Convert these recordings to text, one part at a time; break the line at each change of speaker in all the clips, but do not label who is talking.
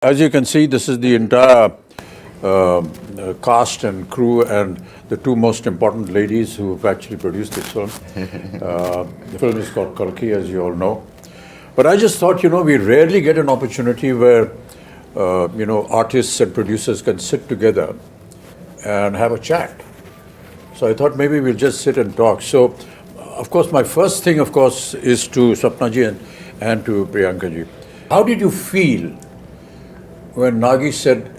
As you can see, this is the entire cast and crew and the two most important ladies who have actually produced this film. The film is called Kalki, as you all know. But I just thought, we rarely get an opportunity where, artists and producers can sit together and have a chat. So I thought maybe we'll just sit and talk. So, of course, my first thing, is to Sapna ji and to Priyanka ji. How did you feel when Nagi said,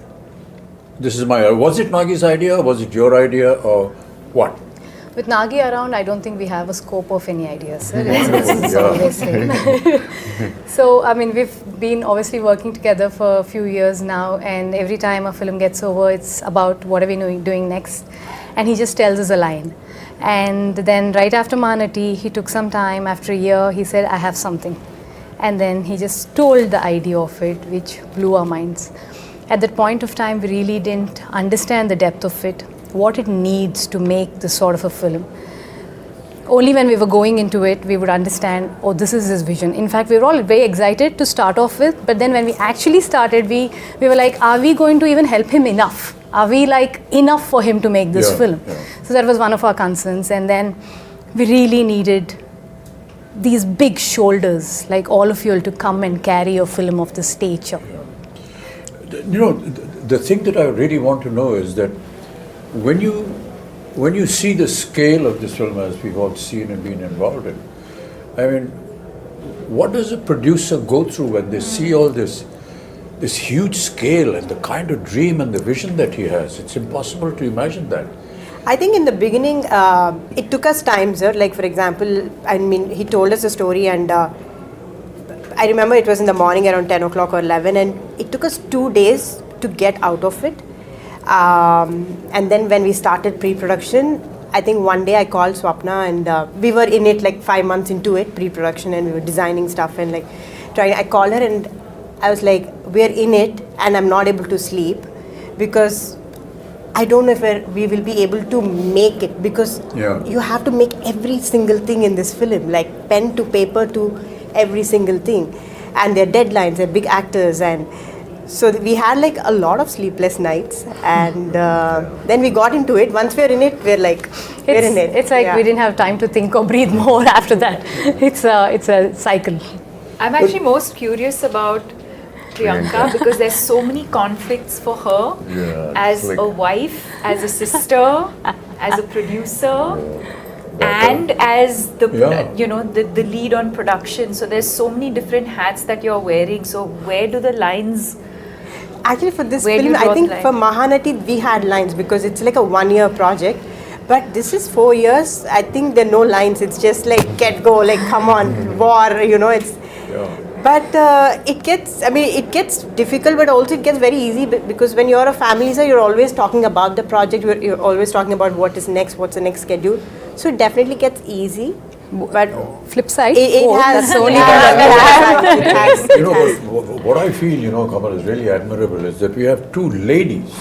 this is was it Nagi's idea, or was it your idea, or what?
With Nagi around, I don't think we have a scope of any ideas, sir. It's always him. So, we've been obviously working together for a few years now, and every time a film gets over, it's about what are we doing next. And he just tells us a line. And then right after Manati, he took some time, after a year, he said, I have something. And then he just told the idea of it, which blew our minds. At that point of time, we really didn't understand the depth of it, what it needs to make this sort of a film. Only when we were going into it, we would understand, oh, this is his vision. In fact, we were all very excited to start off with, but then when we actually started, we were like, are we going to even help him enough? Are we enough for him to make this film? Yeah. So that was one of our concerns. And then we really needed these big shoulders, like all of you, to come and carry a film of this stature.
Yeah. The thing that I really want to know is that when you see the scale of this film, as we've all seen and been involved in, what does a producer go through when they see all this huge scale and the kind of dream and the vision that he has? It's impossible to imagine that.
I think in the beginning, it took us time, sir. Like, for example, he told us a story, and I remember it was in the morning around 10 o'clock or 11, and it took us 2 days to get out of it. And then when we started pre-production, I think one day I called Swapna, and we were in it 5 months into it, pre-production, and we were designing stuff and trying. I called her and I was like, we're in it, and I'm not able to sleep because I don't know if we will be able to make it, because you have to make every single thing in this film, like pen to paper to every single thing. And their deadlines, they're big actors, and so we had a lot of sleepless nights, and then we got into it. Once we're in it, we're in it.
It's like we didn't have time to think or breathe more after that. It's a cycle.
I'm actually most curious about Priyanka because there's so many conflicts for her as a wife, as a sister, as a producer, and as the the lead on production. So there's so many different hats that you're wearing. So where do the lines?
Actually, for this film, I think for Mahanati we had lines because it's like a 1-year project. But this is 4 years. I think there are no lines. It's just get go, come on, war. It's. Yeah. But it gets difficult, but also it gets very easy because when you're a family, sir, you're always talking about the project. You're always talking about what is next, what's the next schedule. So it definitely gets easy. But
flip side,
it has only.
What I feel, Kamal, is really admirable is that we have two ladies,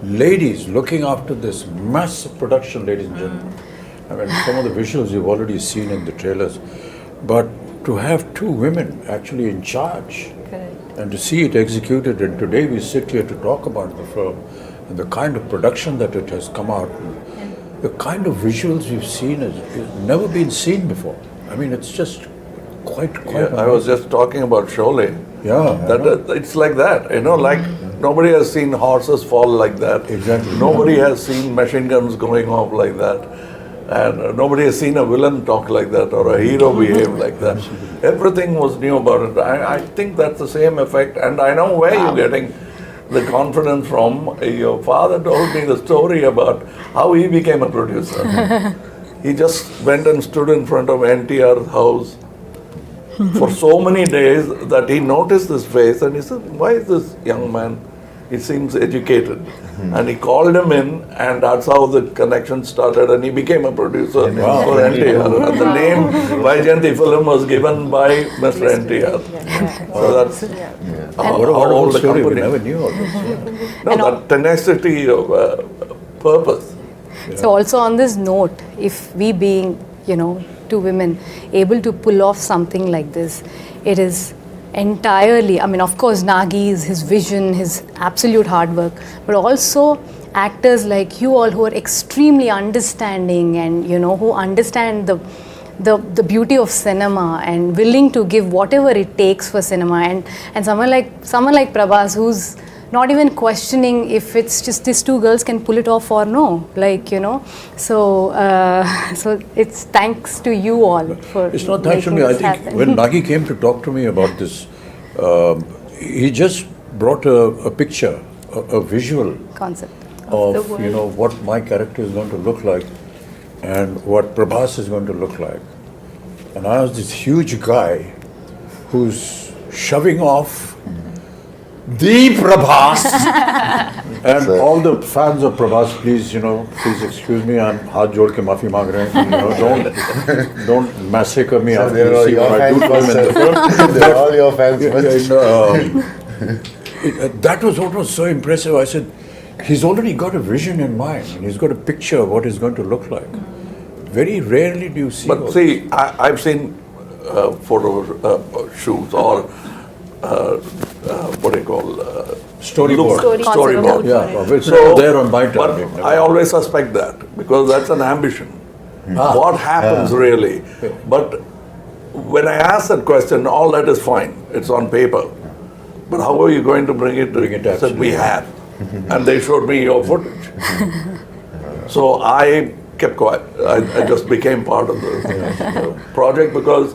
ladies looking after this massive production, ladies and gentlemen. Some of the visuals you've already seen in the trailers, but to have two women actually in charge.
Correct. And
to see it executed, and today we sit here to talk about the film and the kind of production that it has come out, the kind of visuals we've seen has never been seen before. It's just quite
I was just talking about Sholay. It's like that, nobody has seen horses fall like that.
Exactly.
Nobody has seen machine guns going off like that. And nobody has seen a villain talk like that or a hero behave like that. Everything was new about it. I think that's the same effect, and I know where you're getting the confidence from. Your father told me the story about how he became a producer. He just went and stood in front of NTR's house for so many days that he noticed this face and he said, why is this young man? He seems educated. And he called him in, and that's how the connection started, and he became a producer for NTR. And the name Vaijayanti film was given by Mr. NTR. So that's
what all the story we never knew of this.
That tenacity of purpose.
So also on this note, if we being, two women able to pull off something like this, it is entirely. I mean, of course, Nagi's, his vision, his absolute hard work, but also actors like you all who are extremely understanding and, you know, who understand the beauty of cinema and willing to give whatever it takes for cinema, and someone like Prabhas, who's not even questioning if it's just these two girls can pull it off or no, like, you know. So so it's thanks to you all for
It's not thanks to me. I think
happen.
when Nagi came to talk to me about this, he just brought a picture, a visual
concept.
of, you know, what my character is going to look like and what Prabhas is going to look like. And I was this huge guy who's shoving off the Prabhas. And all the fans of Prabhas, please, you know, please excuse me, I'm haath jod ke maafi maang rahe hain. You know, don't massacre me after you see what I do to him in the film.
They're all your fans.
That was what was so impressive. I said, he's already got a vision in mind, and he's got a picture of what he's going to look like. Very rarely do you see.
But see, I've seen photo shoots or what do you call
Storyboard.
Storyboard.
Yeah, it's
So,
there on my
but
time.
I always suspect that because that's an ambition. What happens really? But when I ask that question, all that is fine. It's on paper. But how are you going to bring it?
It
Said we have, and they showed me your footage. So I kept quiet. I just became part of the project because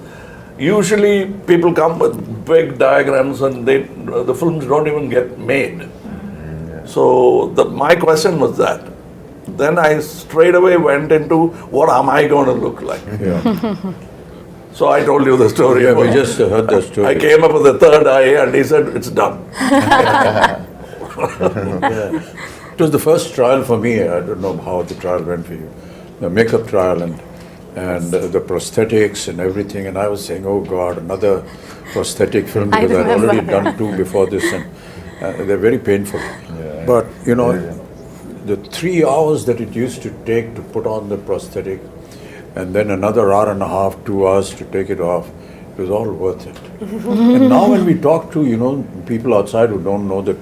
usually people come with big diagrams and the films don't even get made. So my question was that. Then I straight away went into what am I going to look like?
Yeah.
So I told you the story.
Yeah, we just heard the story.
I came up with the third eye and he said, it's done.
It was the first trial for me. I don't know how the trial went for you. The makeup trial and the prosthetics and everything. And I was saying, oh God, another prosthetic film because I'd already done two before this and they're very painful.
Yeah.
But, you know, the 3 hours that it used to take to put on the prosthetic and then another hour and a half, 2 hours to take it off, it was all worth it. And now when we talk to, you know, people outside who don't know that,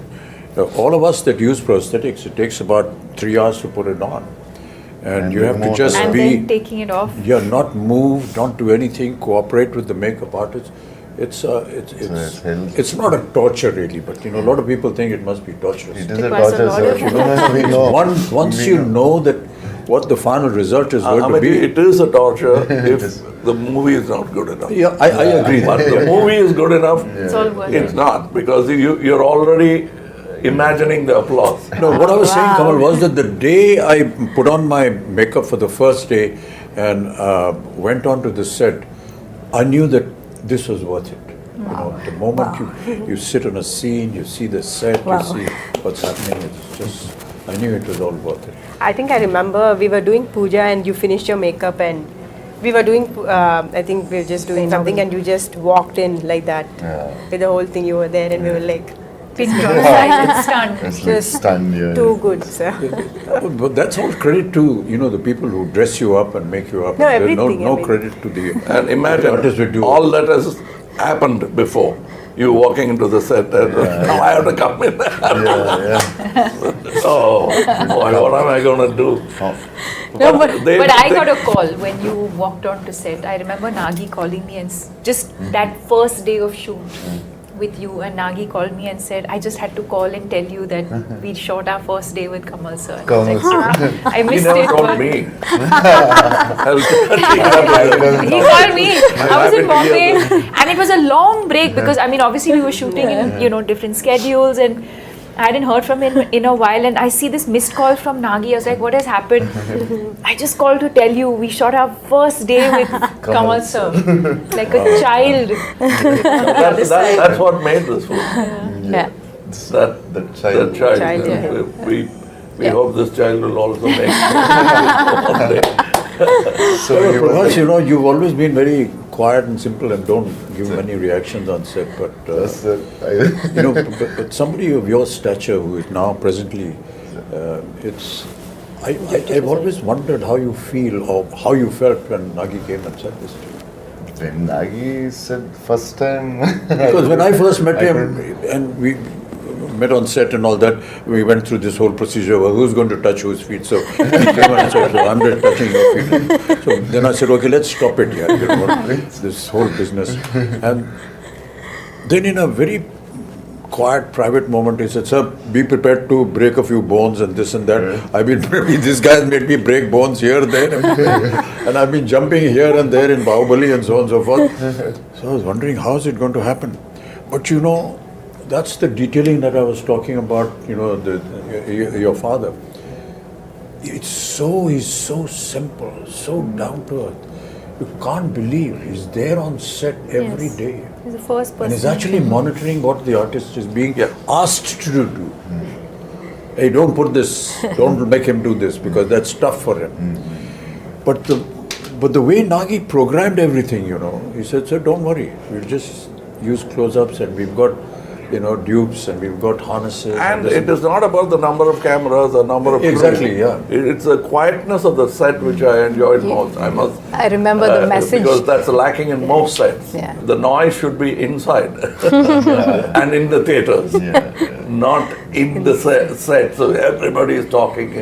all of us that use prosthetics, it takes about 3 hours to put it on. And you have to just
and
be,
then taking it off.
yeah, not move, don't do anything, cooperate with the makeup artist. It's not a torture really, but you know, a lot of people think it must be torturous.
It is a
requires a
torture,
lot
sir.
of-
You know, we know.
Once you know that what the final result is going to be.
It is a torture if the movie is not good enough.
Yeah, I agree.
But the movie is good enough,
It's all worth
it's
it.
not because you're already imagining the applause.
No, what I was saying, Kamal, was that the day I put on my makeup for the first day and went on to the set, I knew that this was worth it. You know, the moment you sit on a scene, you see the set, you see what's happening, it's just, I knew it was all worth it.
I think I remember we were doing puja and you finished your makeup and we were doing, I think we were just doing something and you just walked in like that. With the whole thing you were there and we were like,
Pin drop, silent, stunned.
It's like
just
stunned, yeah.
too good, sir.
But that's all credit to, you know, the people who dress you up and make you up.
No,
There's
everything,
no
I mean.
credit to the
And imagine
artists who do
all that has happened before. You walking into the set and now I have to come in. Oh, boy, what am I going to do?
No, but I
they-
got a call when you walked on to set. I remember Nagi calling me and just that first day of shoot with you and Nagi called me and said, I just had to call and tell you that we shot our first day with Kamal sir. And I was like, I
He
missed
never
it.
told
but-
me.
He called me. I was in Bombay, and it was a long break because I mean, obviously we were shooting in different schedules, and I hadn't heard from him in a while. And I see this missed call from Nagi. I was like, "What has happened?" I just called to tell you we shot our first day with Kamal sir, like a child.
That's what made this film.
Yeah.
That
child.
Child, yeah.
We hope this child will also make it one day.
So you were
Prabhas,
like,
you know, you've always been very quiet and simple and don't give many reactions on set, but
that's
you know, but somebody of your stature who is now presently, I've always wondered how you feel or how you felt when Nagi came and said this to you.
When Nagi said first time.
Because when I first met him, and we met on set and all that, we went through this whole procedure of who's going to touch whose feet. So he came and said, so I'm just touching your feet. So then I said, okay, let's stop it here. You know, this whole business. And then in a very quiet, private moment, he said, sir, be prepared to break a few bones and this and that. I've been, this guy has made me break bones here, there, and I've been jumping here and there in Bahubali and so on and so forth. So I was wondering, how is it going to happen? But you know, that's the detailing that I was talking about, you know, your father. He's so simple, so down to earth. You can't believe he's there on set every day.
He's the first person.
And he's actually monitoring what the artist is being asked to do. Hey, don't put this, don't make him do this because that's tough for him. But the way Nagi programmed everything, you know, he said, sir, don't worry, we'll just use close-ups and we've got, you know, dupes and we've got harnesses.
And it is not about the number of cameras or number of
Exactly,
crew.
yeah.
It's the quietness of the set which I enjoyed most. I must.
I remember the message.
Because that's lacking in most sets.
Yeah.
The noise should be inside and in the theaters, not in the set. So everybody is talking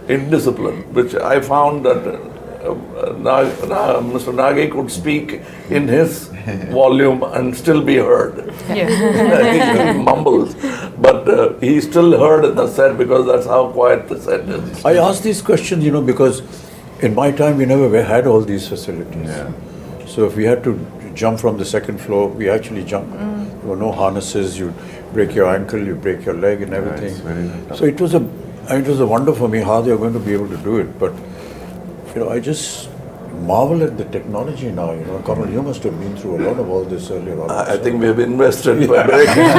in discipline, which I found that Mr. Nagi could speak in his volume and still be heard. He mumbles, but he still heard in the set because that's how quiet the set is.
I ask these questions, you know, because in my time we never had all these facilities. So if we had to jump from the second floor, we actually jumped. There were no harnesses, you break your ankle, you break your leg and everything. So it was a wonder for me how they were going to be able to do it. But you know, I just marvel at the technology now. You know, Kamal, you must have been through a lot of all this earlier on.
I think we have invested by breaking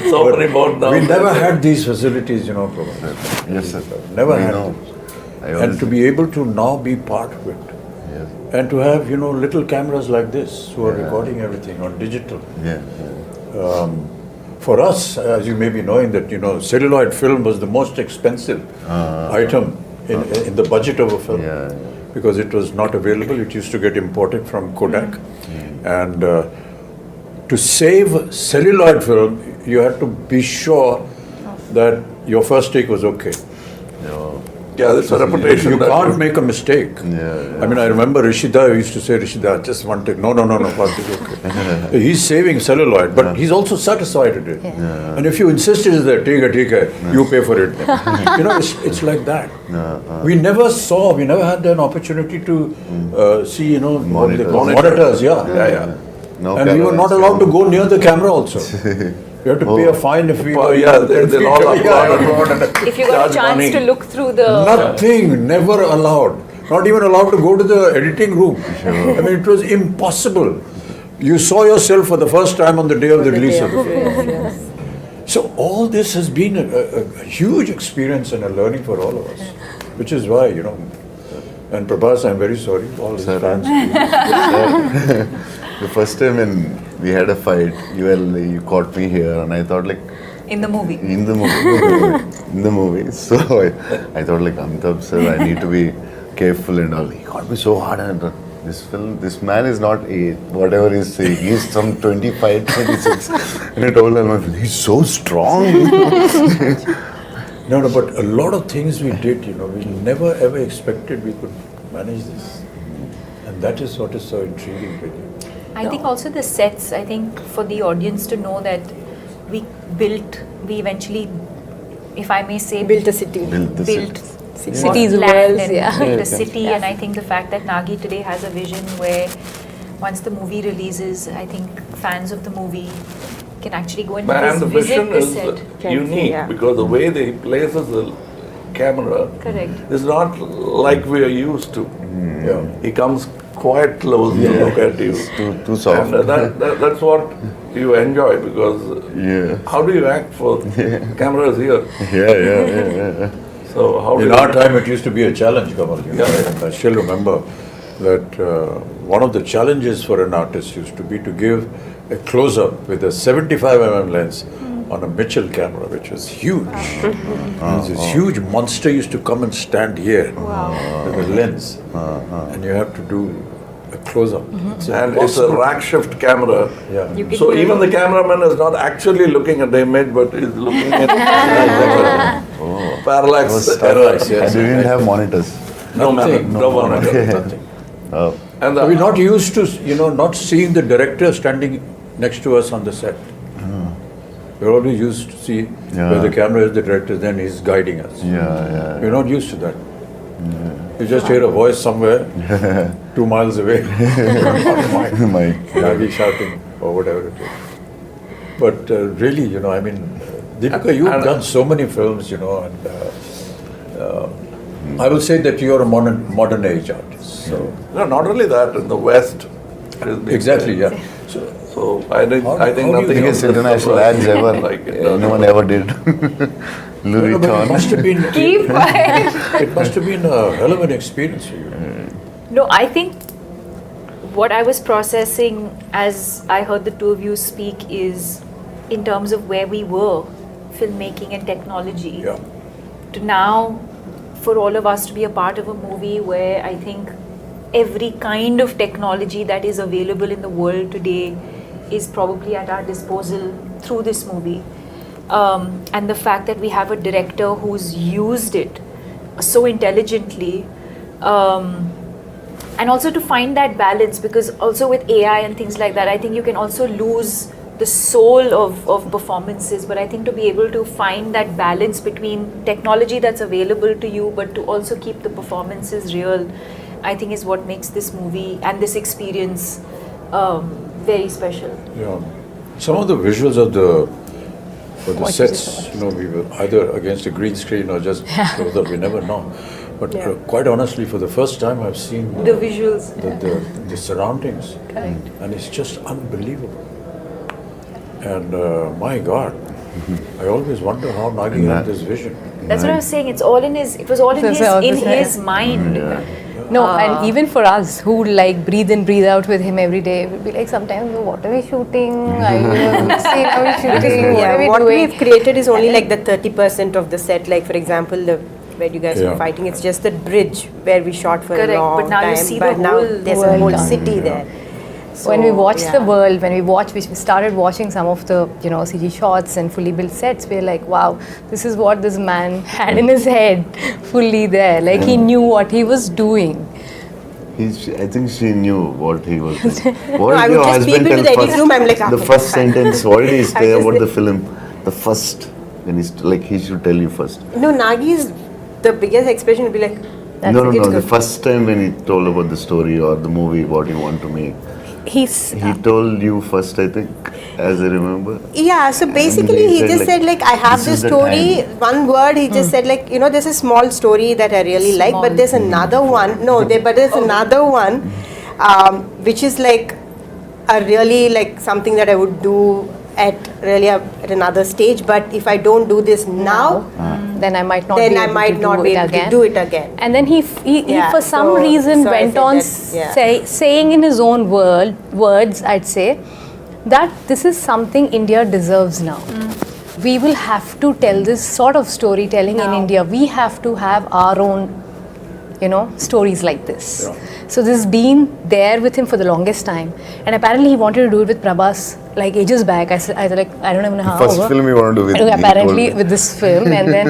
so many bones down.
We never had these facilities, you know, Prabhas.
Yes, sir.
Never
We
had
know.
them. And to be able to now be part of it. And to have, you know, little cameras like this who are recording everything on digital. For us, as you may be knowing that, you know, celluloid film was the most expensive item in the budget of a film. Because it was not available, it used to get imported from Kodak. And to save celluloid film, you had to be sure that your first take was okay.
Yeah, that's a reputation.
You can't make a mistake. I mean, I remember Rishida used to say, Rishida, just one take. No, first take, okay. He's saving celluloid, but he's also satisfied with it. And if you insist it is there, take it, you pay for it. You know, it's like that. We never had an opportunity to see, you know, monitors.
No
and we were not allowed to go near the camera also. You have to pay a fine if we...
they'll all applaud.
If you got a chance to look through the...
Nothing, never allowed. Not even allowed to go to the editing room. I mean, it was impossible. You saw yourself for the first time on the day of the release of the film. So all this has been a huge experience and a learning for all of us. Which is why, you know, and Prabhas, I'm very sorry, all his fans.
The first time when we had a fight, you caught me here, and I thought like...
In the movie.
In the movie. So I thought like, Amitabh sir, I need to be careful and all. He caught me so hard, and this man is not whatever he's saying. He's some 25, 26. And I told him, he's so strong.
No, but a lot of things we did, you know, we never ever expected we could manage this. And that is what is so intriguing with you.
I think also the sets, I think for the audience to know that we eventually, if I may say,
Built a city.
Built
Cities,
land
worlds,
and built a city. And I think the fact that Nagi today has a vision where once the movie releases, I think fans of the movie can actually go and
And the
visit
vision
the
is
set.
unique because the way they places the camera is not like we are used to. He comes quite close to look at you.
Too soft.
And that's what you enjoy because how do you act for cameras here?
Yeah.
So how
In our time, it used to be a challenge, Kamal. You know, and I still remember that one of the challenges for an artist used to be to give a close-up with a 75mm lens on a Mitchell camera, which was huge. This huge monster used to come and stand here with a lens, and you have to do a close up.
And it's a rack shift camera.
Yeah.
You can
So
hear
even
it.
the cameraman is not actually looking at the image, but is looking at parallax.
Parallax, yes.
I didn't have monitors.
No,
Nothing,
no monitor.
Nothing.
Oh.
And
So we're not used to, not seeing the director standing next to us on the set. We're always used to see where the camera is, the director, then he's guiding us.
Yeah.
We're not used to that. You just hear a voice somewhere, 2 miles away,
My
maybe shouting or whatever it is. But really, I mean, Deepika, you've done so many films, and I will say that you're a modern age artist. So
no, not only that, in the West. it has been
exactly,
there.
yeah.
So I think
How do you
nothing
biggest
else is
international
surprising
ads ever
like it does.
anyone ever did. Louis
No, but it must
Vuitton.
have been.
Keep quiet.
It must have been a hell of an experience for you.
No, I think what I was processing as I heard the two of you speak is in terms of where we were, filmmaking and technology,
Yeah.
to now for all of us to be a part of a movie where I think every kind of technology that is available in the world today is probably at our disposal through this movie. And the fact that we have a director who's used it so intelligently, and also to find that balance, because also with AI and things like that, I think you can also lose the soul of performances, but I think to be able to find that balance between technology that's available to you but to also keep the performances real, I think is what makes this movie and this experience very special.
Yeah. Some of the visuals of the sets, we were either against a green screen or just close up, we never know. But quite honestly, for the first time, I've seen
The visuals.
the surroundings, and it's just unbelievable. And my God, I always wonder how Nagi had this vision.
That's what I was saying. It was all in his mind.
No, and even for us who like breathe in, breathe out with him every day, we'd be like sometimes, what are we shooting? Which scene are we shooting? What are we
what
doing?
we've created is only like the 30% of the set. Like for example, where you guys were fighting, it's just that bridge where we shot for
Correct,
a long
but now you
time.
see
but
the
now
whole
there's a
world
whole
done.
city there. So,
When we watched the
yeah.
world, we started watching some of the CG shots and fully built sets, we're like, wow, this is what this man had in his head, fully there. Like he knew what he was doing.
I think she knew what he was doing.
No,
What
I
did
would
your
just peep
husband
into
tell
the edit room, I'm like,
the
okay,
first
fine.
sentence, what did he say
just
about
like-
the film? The first, when he's like, he should tell you first.
No, Nagi's the biggest expression would be like,
No,
it's
the
good.
first time when he told about the story or the movie, what you want to make. He told you first, I think, as I remember.
Yeah, so basically
And he
he
said,
just
like,
said like, I have
this
this
is the
story,
time.
one word, he just said like, there's a small story that I really like, but there's another one, but there's another one, which is like a really like something that I would do at another stage, but if I don't do this now,
Then I might not
then
be
I
able
might
to
not
do
be
it
able
again.
to do it again.
And then he for some reason
so I
went
said
on
that,
saying in his own words, I'd say, that this is something India deserves now. We will have to tell this sort of storytelling in India. We have to have our own, stories like this.
Yeah.
So this has been there with him for the longest time. And apparently he wanted to do it with Prabhas like ages back. I said, like, I don't even know how.
First film you want to do with. he
Apparently
told me.
with this film, and then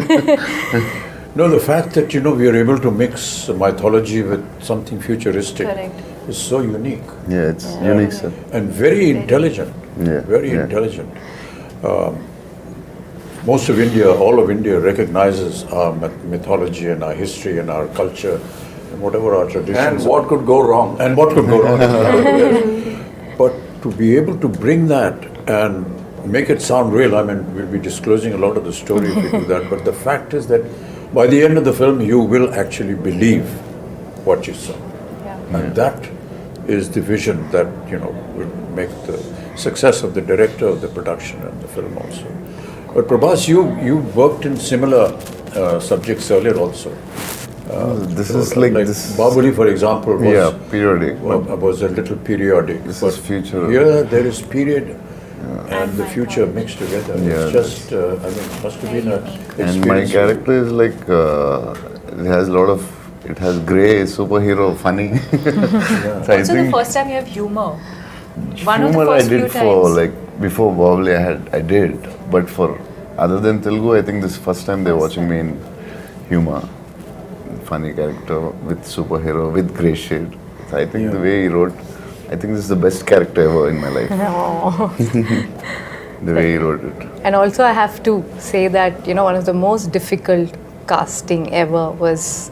No, the fact that we are able to mix mythology with something futuristic
Correct.
is so unique
Yeah, it's unique, sir.
and very intelligent.
Yeah,
Very
yeah.
intelligent. Most of India, all of India recognizes our mythology and our history and our culture and whatever our traditions.
And what could go wrong?
And what could go wrong? Yes. But to be able to bring that and make it sound real, we'll be disclosing a lot of the story if we do that, but the fact is that by the end of the film, you will actually believe what you saw. And that is the vision that, will make the success of the director, of the production and the film also. But Prabhas, you worked in similar subjects earlier also.
This is like this.
Bahubali, for example, was
periodic.
was a little periodic.
This
but
is future.
Here there is period and the future mixed together.
Yeah,
It's just, it must have been a experience.
And my character is like, it has a lot of it has grey, superhero, funny. So I
Also, the
think
first time you have humor. One of the
humor I
first few
did for
times.
like before Bahubali I did, but for other than Telugu, I think this is first time they're watching me in humor, funny character with superhero with grey shade. So I think the way he wrote, I think this is the best character ever in my life. The way he wrote it.
And also I have to say that, one of the most difficult casting ever was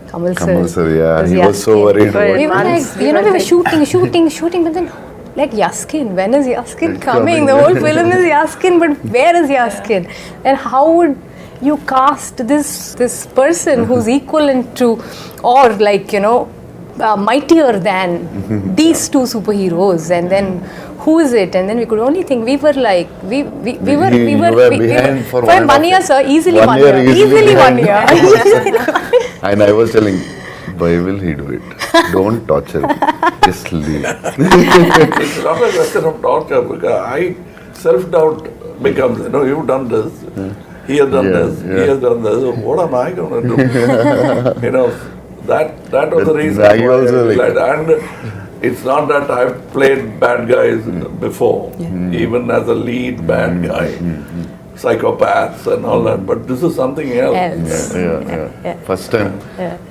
Kamal sir.
Kamal sir, yeah,
Was
he was so worried
Very
We
about
were
Once
like, we were shooting, but then, like, Yaskin, when is Yaskin
It's
coming?
coming.
The whole film is Yaskin, but where is Yaskin? And how would you cast this person who's equivalent to, or like, mightier than these two superheroes? And then who is it? And then we could only think, we were like, we were
behind for
1 year, sir, easily 1
year,
year.
easily
Easily 1
behind.
year.
And I was telling, why will he do it? Don't torture him. Just leave.
It's not a question of torture because I self-doubt becomes, you've done this, he has done this, he has done this, what am I going to do? That was the reason
I
why I
also like-
replied. And it's not that I've played bad guys before, even as a lead bad guy, psychopaths and all that, but this is something else.
Yeah. First time.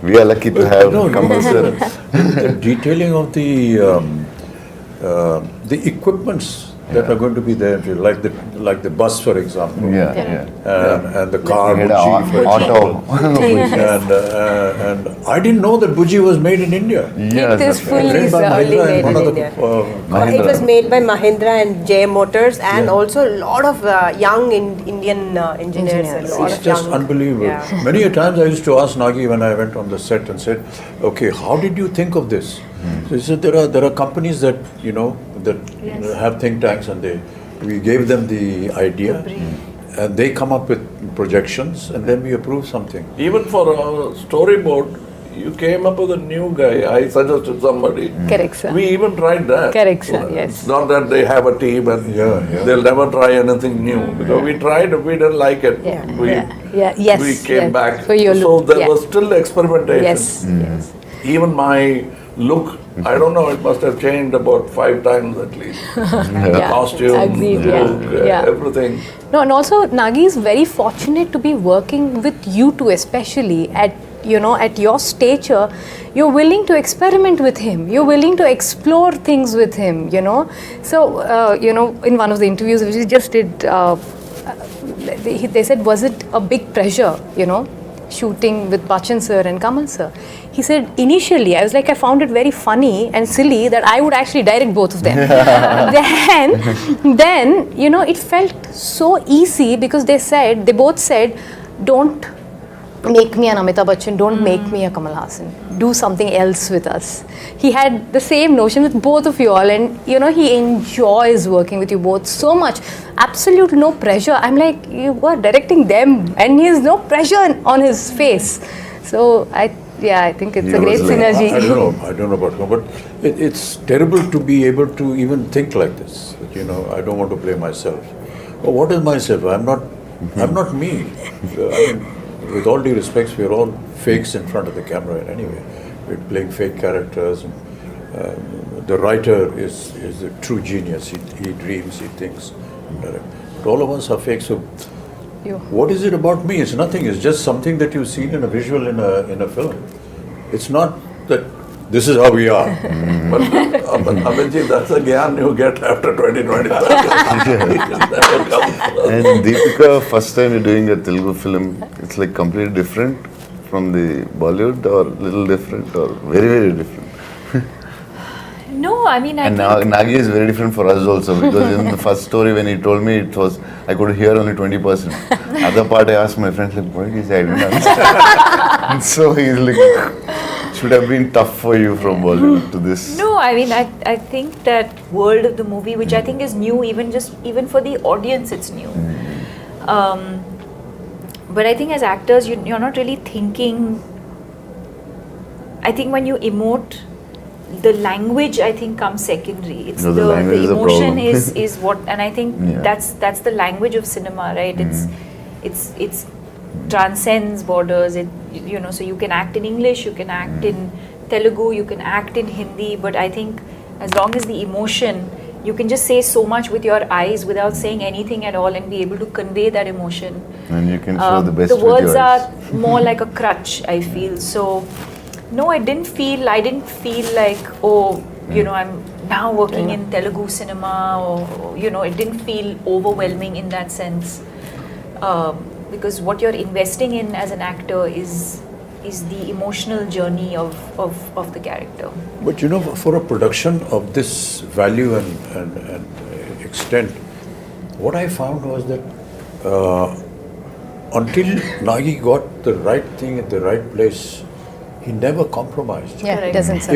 We are lucky to have Kamal sir.
The detailing of the equipments that are going to be there, like the bus, for example, and the car,
He had
Bucci, for
auto.
example. and I didn't know that Bucci was made in India.
It is fully
Made by
early
Mahindra
made
and one
in
of the,
India. It was made by Mahindra and J Motors, and also a lot of young Indian engineers.
Engineers.
A lot
It's
of
just
young,
unbelievable.
Yeah.
Many a times I used to ask Nagi when I went on the set and said, okay, how did you think of this? So he said, there are companies that, have think tanks, and we gave them the idea, and they come up with projections, and then we approve something.
Even for a storyboard, you came up with a new guy. I suggested somebody.
Correct, sir.
We even tried that.
Correct, sir,
So
yes.
It's not that they have a team and they'll never try anything new. Because we tried, we didn't like it.
Yes.
We came back.
So your
So
look,
there was still experimentation.
yes.
Even my look, I don't know, it must have changed about 5 times at least. The costume,
Agreed,
look,
yeah.
everything.
No, and also Nagi is very fortunate to be working with you two, especially at your stature. You're willing to experiment with him. You're willing to explore things with him. So in one of the interviews which we just did, they said, was it a big pressure? Shooting with Bachchan sir and Kamal sir. He said, initially, I was like, I found it very funny and silly that I would actually direct both of them. then, it felt so easy because they both said, don't make me an Amitabh Bachchan, don't make me a Kamal Haasan. Do something else with us. He had the same notion with both of you all, and he enjoys working with you both so much. Absolute no pressure. I'm like, you are directing them, and he has no pressure on his face. So I think it's a great synergy.
I don't know about him, but it's terrible to be able to even think like this. I don't want to play myself. But what is myself? I'm not me. With all due respects, we are all fakes in front of the camera anyway. We're playing fake characters. And, the writer is a true genius. He dreams, he thinks. But all of us are fake. So, what is it about me? It's nothing. It's just something that you've seen in a visual in a film. It's not that this is how we are.
But Abhijit, that's a gyan you get after 20-25
And Deepika, first time you're doing a Telugu film, it's like completely different from the Bollywood, or little different, or very, very different.
No, I mean,
And Nagi is very different for us also, because in the first story when he told me, I could hear only 20%. Other part I asked my friends, like, what did he say? I didn't understand. So he's like, should have been tough for you from Bollywood to this.
No, I mean, I think that world of the movie, which I think is new, even for the audience, it's new. But I think as actors, you're not really thinking. I think when you emote, the language, I think, comes secondary. It's
No, the language is a
emotion
problem.
is what, and I think
Yeah.
that's the language of cinema, right? It's transcends borders. It, you know, so you can act in English, you can act in Telugu, you can act in Hindi, but I think as long as the emotion, you can just say so much with your eyes without saying anything at all and be able to convey that emotion.
And you can show the best
The
with
words
yours.
are more like a crutch, I feel. So, no, I didn't feel like, oh, you know, I'm now working in Telugu cinema, or, you know, it didn't feel overwhelming in that sense. Because what you're investing in as an actor is the emotional journey of the character.
But you know, for a production of this value and extent, what I found was that until Nagi got the right thing at the right place, he never compromised.
Yeah,
Correct.
it doesn't sir.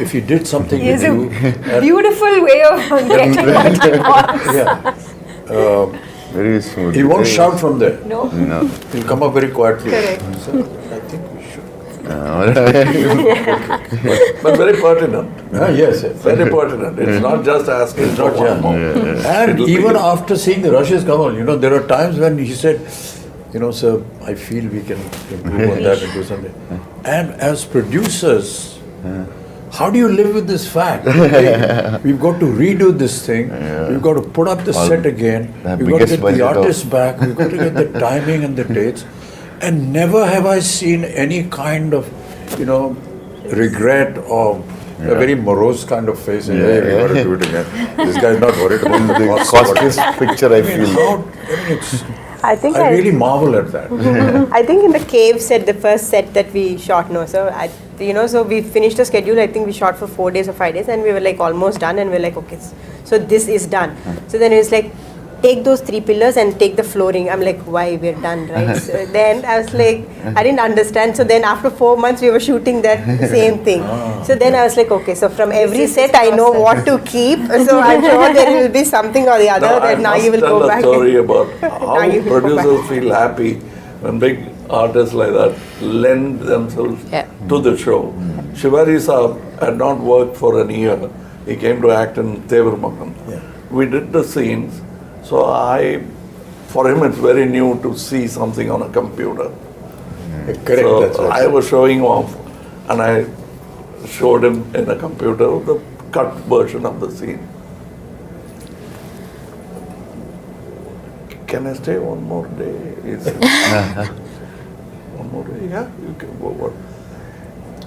If he did something
He has
with
a
you, and-
beautiful way of getting what he wants.
yeah,
Very smooth.
he won't
Very-
shout from there.
No?
No.
He'll come up very quietly.
Correct.
So I think we should.
But very pertinent.
Yes, yes.
Very pertinent. It's not just asking
It's
for
not
one
just.
more.
And
It'll
even
be-
after seeing the rushes, Kamal, you know, there are times when he said, you know, sir, I feel we can improve on that and do something. And as producers, how do you live with this fact? Hey, we've got to redo this thing. We've got to put up the set again.
the
We've got to
biggest
get the
budget of-
artists back. We've got to get the timing and the dates. And never have I seen any kind of, you know, regret or a very morose kind of face. And, hey, we got to do it again. This guy's not worried about the
The
cost.
costliest picture I feel.
I think
I really marvel at that.
I think in the cave set, the first set that we shot, no, so so we finished the schedule. I think we shot for 4 days or 5 days, and we were like almost done, and we were like, okay, so this is done. So then it was like, take those 3 pillars and take the flooring. I'm like, why, we're done, right? So then I was like, I didn't understand. So then after 4 months, we were shooting that same thing. So then I was like, okay, so from every set, I know what to keep. So I'm sure there will be something or the other
Now, I
that now
must
you will
tell
go
a
back.
story about how
Now you will go back.
producers feel happy when big artists like that lend themselves to the show. Shivari Saab had not worked for a year. He came to act in Tevar Makan. We did the scenes. So for him it's very new to see something on a computer.
Correct.
So
That's right.
I was showing off and I showed him in a computer the cut version of the scene. Can I stay one more day? He said, one more day? Yeah, you can go. What?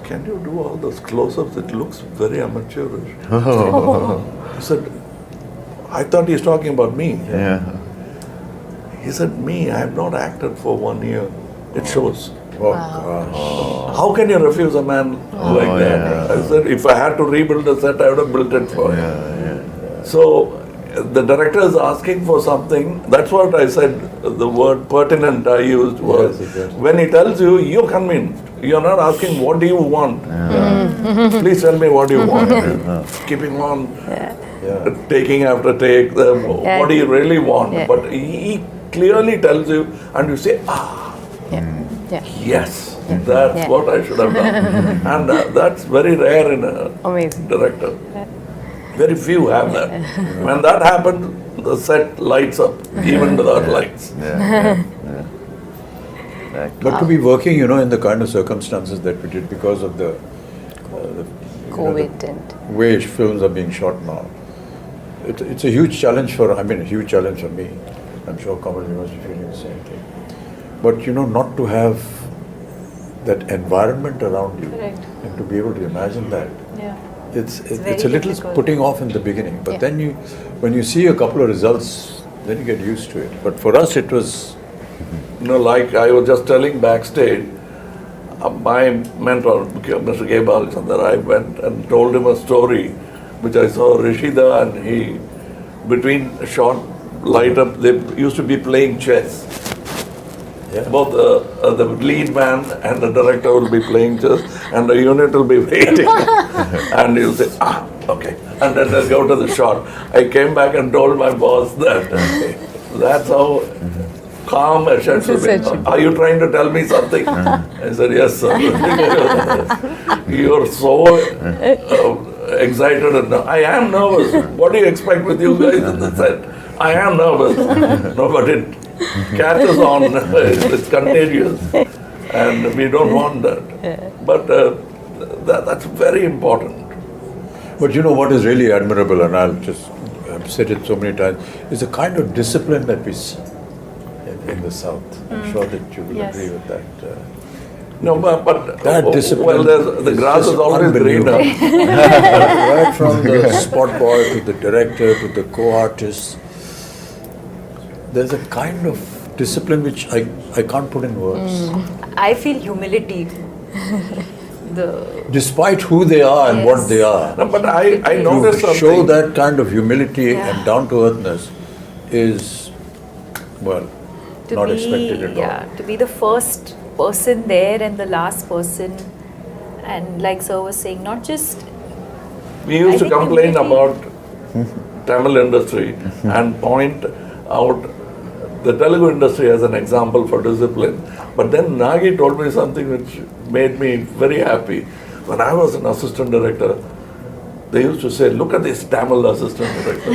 Can you do all those close-ups? It looks very amateurish. He said, I thought he's talking about me.
Yeah.
He said, me, I have not acted for 1 year. It shows.
Oh, gosh.
How can you refuse a man like that?
yeah.
I said, if I had to rebuild the set, I would have built it for him. So the director is asking for something. That's what I said. The word pertinent I used was
Yes, exactly.
when he tells you, you're convinced. You're not asking what do you want. Please tell me what you want. Keeping on, taking after take. What do you really want?
Yeah.
But he clearly tells you, and you say, yes, that's what I should have done. And that's very rare in a
Amazing.
director. Very few have that. When that happens, the set lights up, even without lights.
But to be working, you know, in the kind of circumstances that we did because of the
COVID and
way films are being shot now, it's a huge challenge a huge challenge for me. I'm sure Kamal, you must be feeling the same thing. But, you know, not to have that environment around you
Correct.
and to be able to imagine that.
Yeah.
It's
very
a little
difficult.
putting off in the beginning, but
Yeah.
then when you see a couple of results, then you get used to it. But for us, it was
Like I was just telling backstage, my mentor, Mr. K. Balachandar, I went and told him a story which I saw Rishida and he, between shot light up, they used to be playing chess. Both the lead man and the director will be playing chess and the unit will be waiting. And he'll say, okay. And then they'll go to the shot. I came back and told my boss that that's how calm a shot should be. Are you trying to tell me something? I said, yes, sir. You're so excited. And I am nervous. What do you expect with you guys in the set? I am nervous. No, but catches on. It's contagious, and we don't want that. But that's very important.
But you know what is really admirable, and I've said it so many times, is the kind of discipline that we see in the South. I'm sure that you will agree with that.
No, but
That discipline
the grass is
just
always greener.
unbelievable. Right from the spot boy to the director to the co-artist, there's a kind of discipline which I can't put in words.
I feel humility.
Despite who they are and what they are,
No, but I noticed
to
something.
show that kind of humility and down-to-earthness is, well,
to
not
be,
expected at all.
to be the first person there and the last person, and like Sir was saying, not just
We used
I
to
think
complain
humility-
about Tamil industry and point out the Telugu industry as an example for discipline. But then Nagi told me something which made me very happy. When I was an assistant director, they used to say, look at this Tamil assistant director.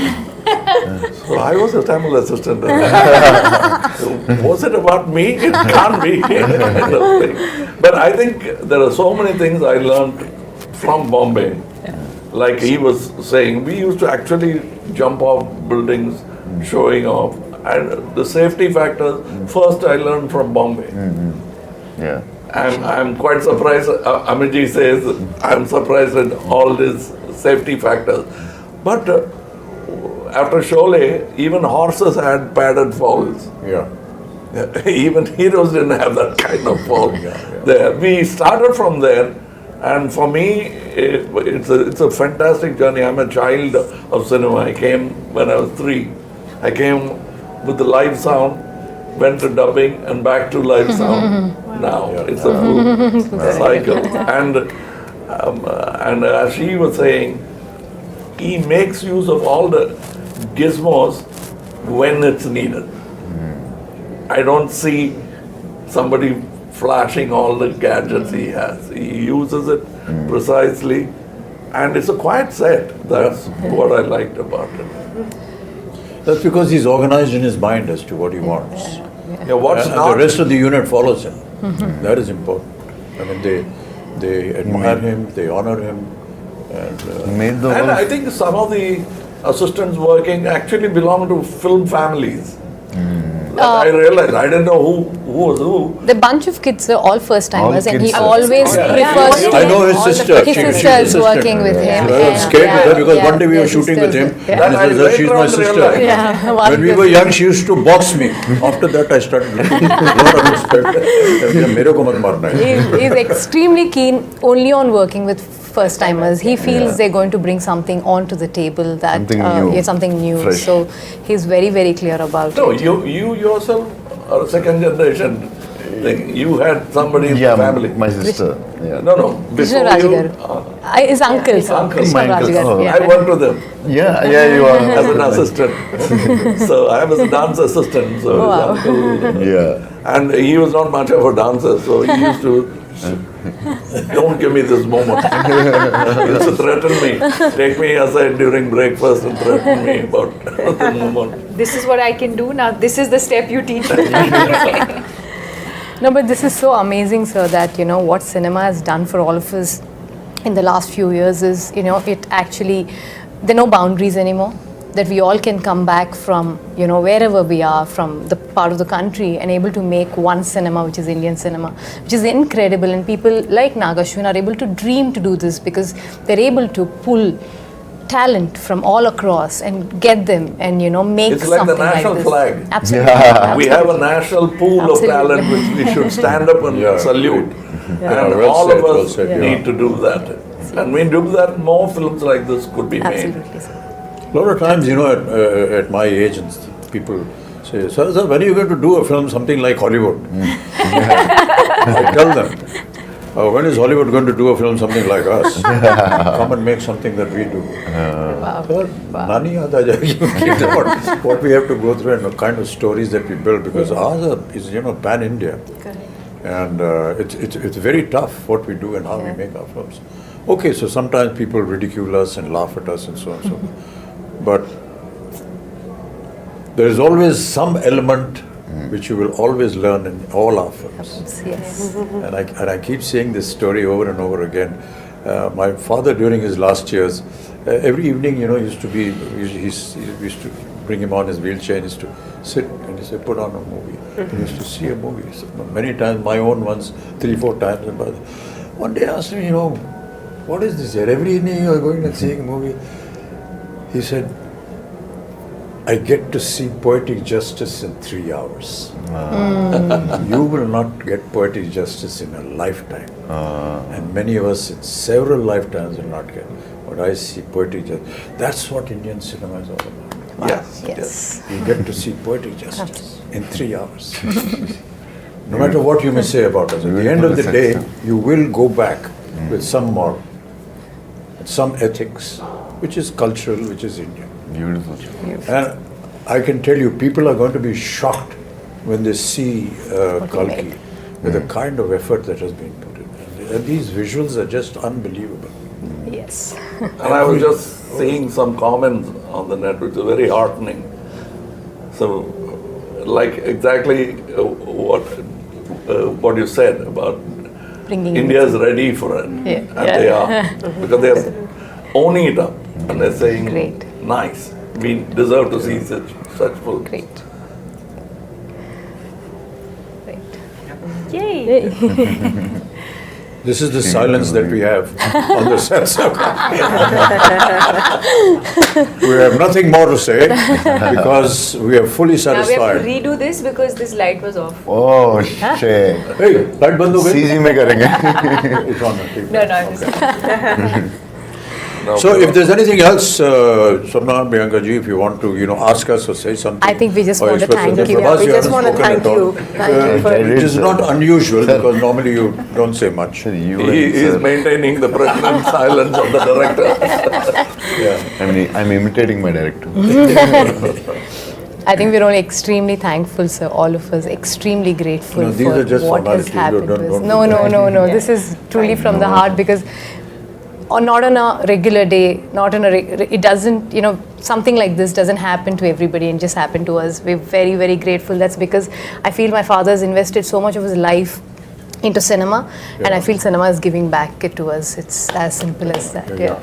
So I was a Tamil assistant director. So was it about me? It can't be. Kind of thing. But I think there are so many things I learned from Bombay. Like he was saying, we used to actually jump off buildings, showing off. And the safety factors, first I learned from Bombay.
Yeah.
I'm quite surprised, Amiji says, I'm surprised at all these safety factors. But after Sholay, even horses had padded falls.
Yeah.
Even heroes didn't have that kind of fall. There. We started from there, and for me, it's a fantastic journey. I'm a child of cinema. I came when I was 3. I came with the live sound, went to dubbing, and back to live sound. Now it's a full cycle. And as she was saying, he makes use of all the gizmos when it's needed. I don't see somebody flashing all the gadgets he has. He uses it precisely, and it's a quiet set. That's what I liked about it.
That's because he's organized in his mind as to what he wants.
Yeah, what's
And
not
the rest of the unit follows him. That is important. I mean, they admire him, they honor him, and
Made the
And
whole
I think some of the assistants working actually belong to film families. I realized, I didn't know who was who.
The bunch of kids are all first timers,
All
and he
kids.
always
Yeah.
prefers
I know his sister.
his
She's
sister is
assistant.
working with him.
I was scared with her because one day we were shooting with him,
Yeah.
and he says, she's my
Later on
sister.
realized.
Yeah.
When we were young, she used to box me. After that, I started getting a lot of respect. मेरे को मत मारना है.
He's extremely keen only on working with first timers. He feels they're going to bring something onto the table that
Something new.
yeah, something new.
Fresh.
So he's very, very clear about
No,
it.
you yourself are a second generation thing. You had somebody in the family.
my sister. Yeah.
No,
Krishna
before you,
Rajgar. His uncle, sir.
uncle.
Krishna
My uncle.
Rajgar,
Oh.
yeah.
I worked with him
Yeah, you
as
are.
an assistant. So I was a dance assistant. So his uncle,
Yeah.
and he was not much of a dancer, so he used to. Don't give me this moment. He used to threaten me. Take me aside during breakfast and threaten me about the moment.
this is what I can do now. This is the step you teach me.
No, but this is so amazing, sir, that, you know, what cinema has done for all of us in the last few years is, you know, it actually, there are no boundaries anymore. That we all can come back from, you know, wherever we are, from the part of the country, and able to make one cinema, which is Indian cinema, which is incredible. And people like Ashwin are able to dream to do this because they're able to pull talent from all across and get them and, you know, make
It's like the
something
national
this.
flag.
Absolutely.
We have a national pool
Absolutely.
of talent which we should stand up and
Yeah.
salute. And
well
all
said,
of
well
us
said, yeah.
need to do that. And we do that, more films like this could be made.
Absolutely, sir.
A lot of times, you know, at my age, and people say, sir, when are you going to do a film, something like Hollywood? I tell them, when is Hollywood going to do a film, something like us? Come and make something that we do. Sir, nani yaad aa jayegi. What we have to go through and the kind of stories that we build, because ours is, you know, pan-India. And it's very tough what we do and how we make our films. Okay, so sometimes people ridicule us and laugh at us and so on. But there is always some element which you will always learn in all our films.
Yes.
And I keep saying this story over and over again. My father, during his last years, every evening, he used to be, he used to bring him on his wheelchair and used to sit and he said, put on a movie. He used to see a movie. So many times, my own ones, 3-4 times. And one day I asked him, what is this here? Every evening you are going and seeing a movie. He said, I get to see poetic justice in 3 hours. You will not get poetic justice in a lifetime. And many of us in several lifetimes will not get. But I see poetic justice. That's what Indian cinema is all about.
Wow.
Yes. You get to see poetic justice in 3 hours. No matter what you may say about us, at the end of the day, you will go back with some moral, some ethics, which is cultural, which is Indian.
Beautiful.
And I can tell you, people are going to be shocked when they see Kalki with the kind of effort that has been put in. And these visuals are just unbelievable.
Yes.
And I was just seeing some comments on the net, which are very heartening. So, like exactly what you said about
Bringing
India's ready for it, and they are, because they are owning it up, and they're saying,
Great.
nice, we deserve to see such films.
Great.
Yay!
This is the silence that we have on the sets. We have nothing more to say because we are fully
Now we have to
satisfied.
redo this because this light was off.
Oh shit.
Hey, light band ho gayi?
CG में करेंगे.
It's on. Okay.
No, I'm just
So if there's anything else, Sapna, Priyanka ji, if you want to, ask us or say something.
I think we just
or
want to
express
thank
something.
you.
Prabhas,
We just
haven't
want to
spoken
thank
at all.
you. Thank you for
It is not unusual because normally you don't say much.
Sir, you
He
and
is
sir.
maintaining the pregnant silence of the director.
Yeah.
I'm imitating my director.
I think we're all extremely thankful, sir, all of us, extremely grateful
No, these
for
are just
what has
formalities. You
happened.
don't-
to us.
don't-
No. This is truly from the heart because not on a regular day, not on it doesn't, something like this doesn't happen to everybody and just happen to us. We're very, very grateful. That's because I feel my father has invested so much of his life into cinema and I feel cinema is giving back it to us. It's as simple as that. Yeah.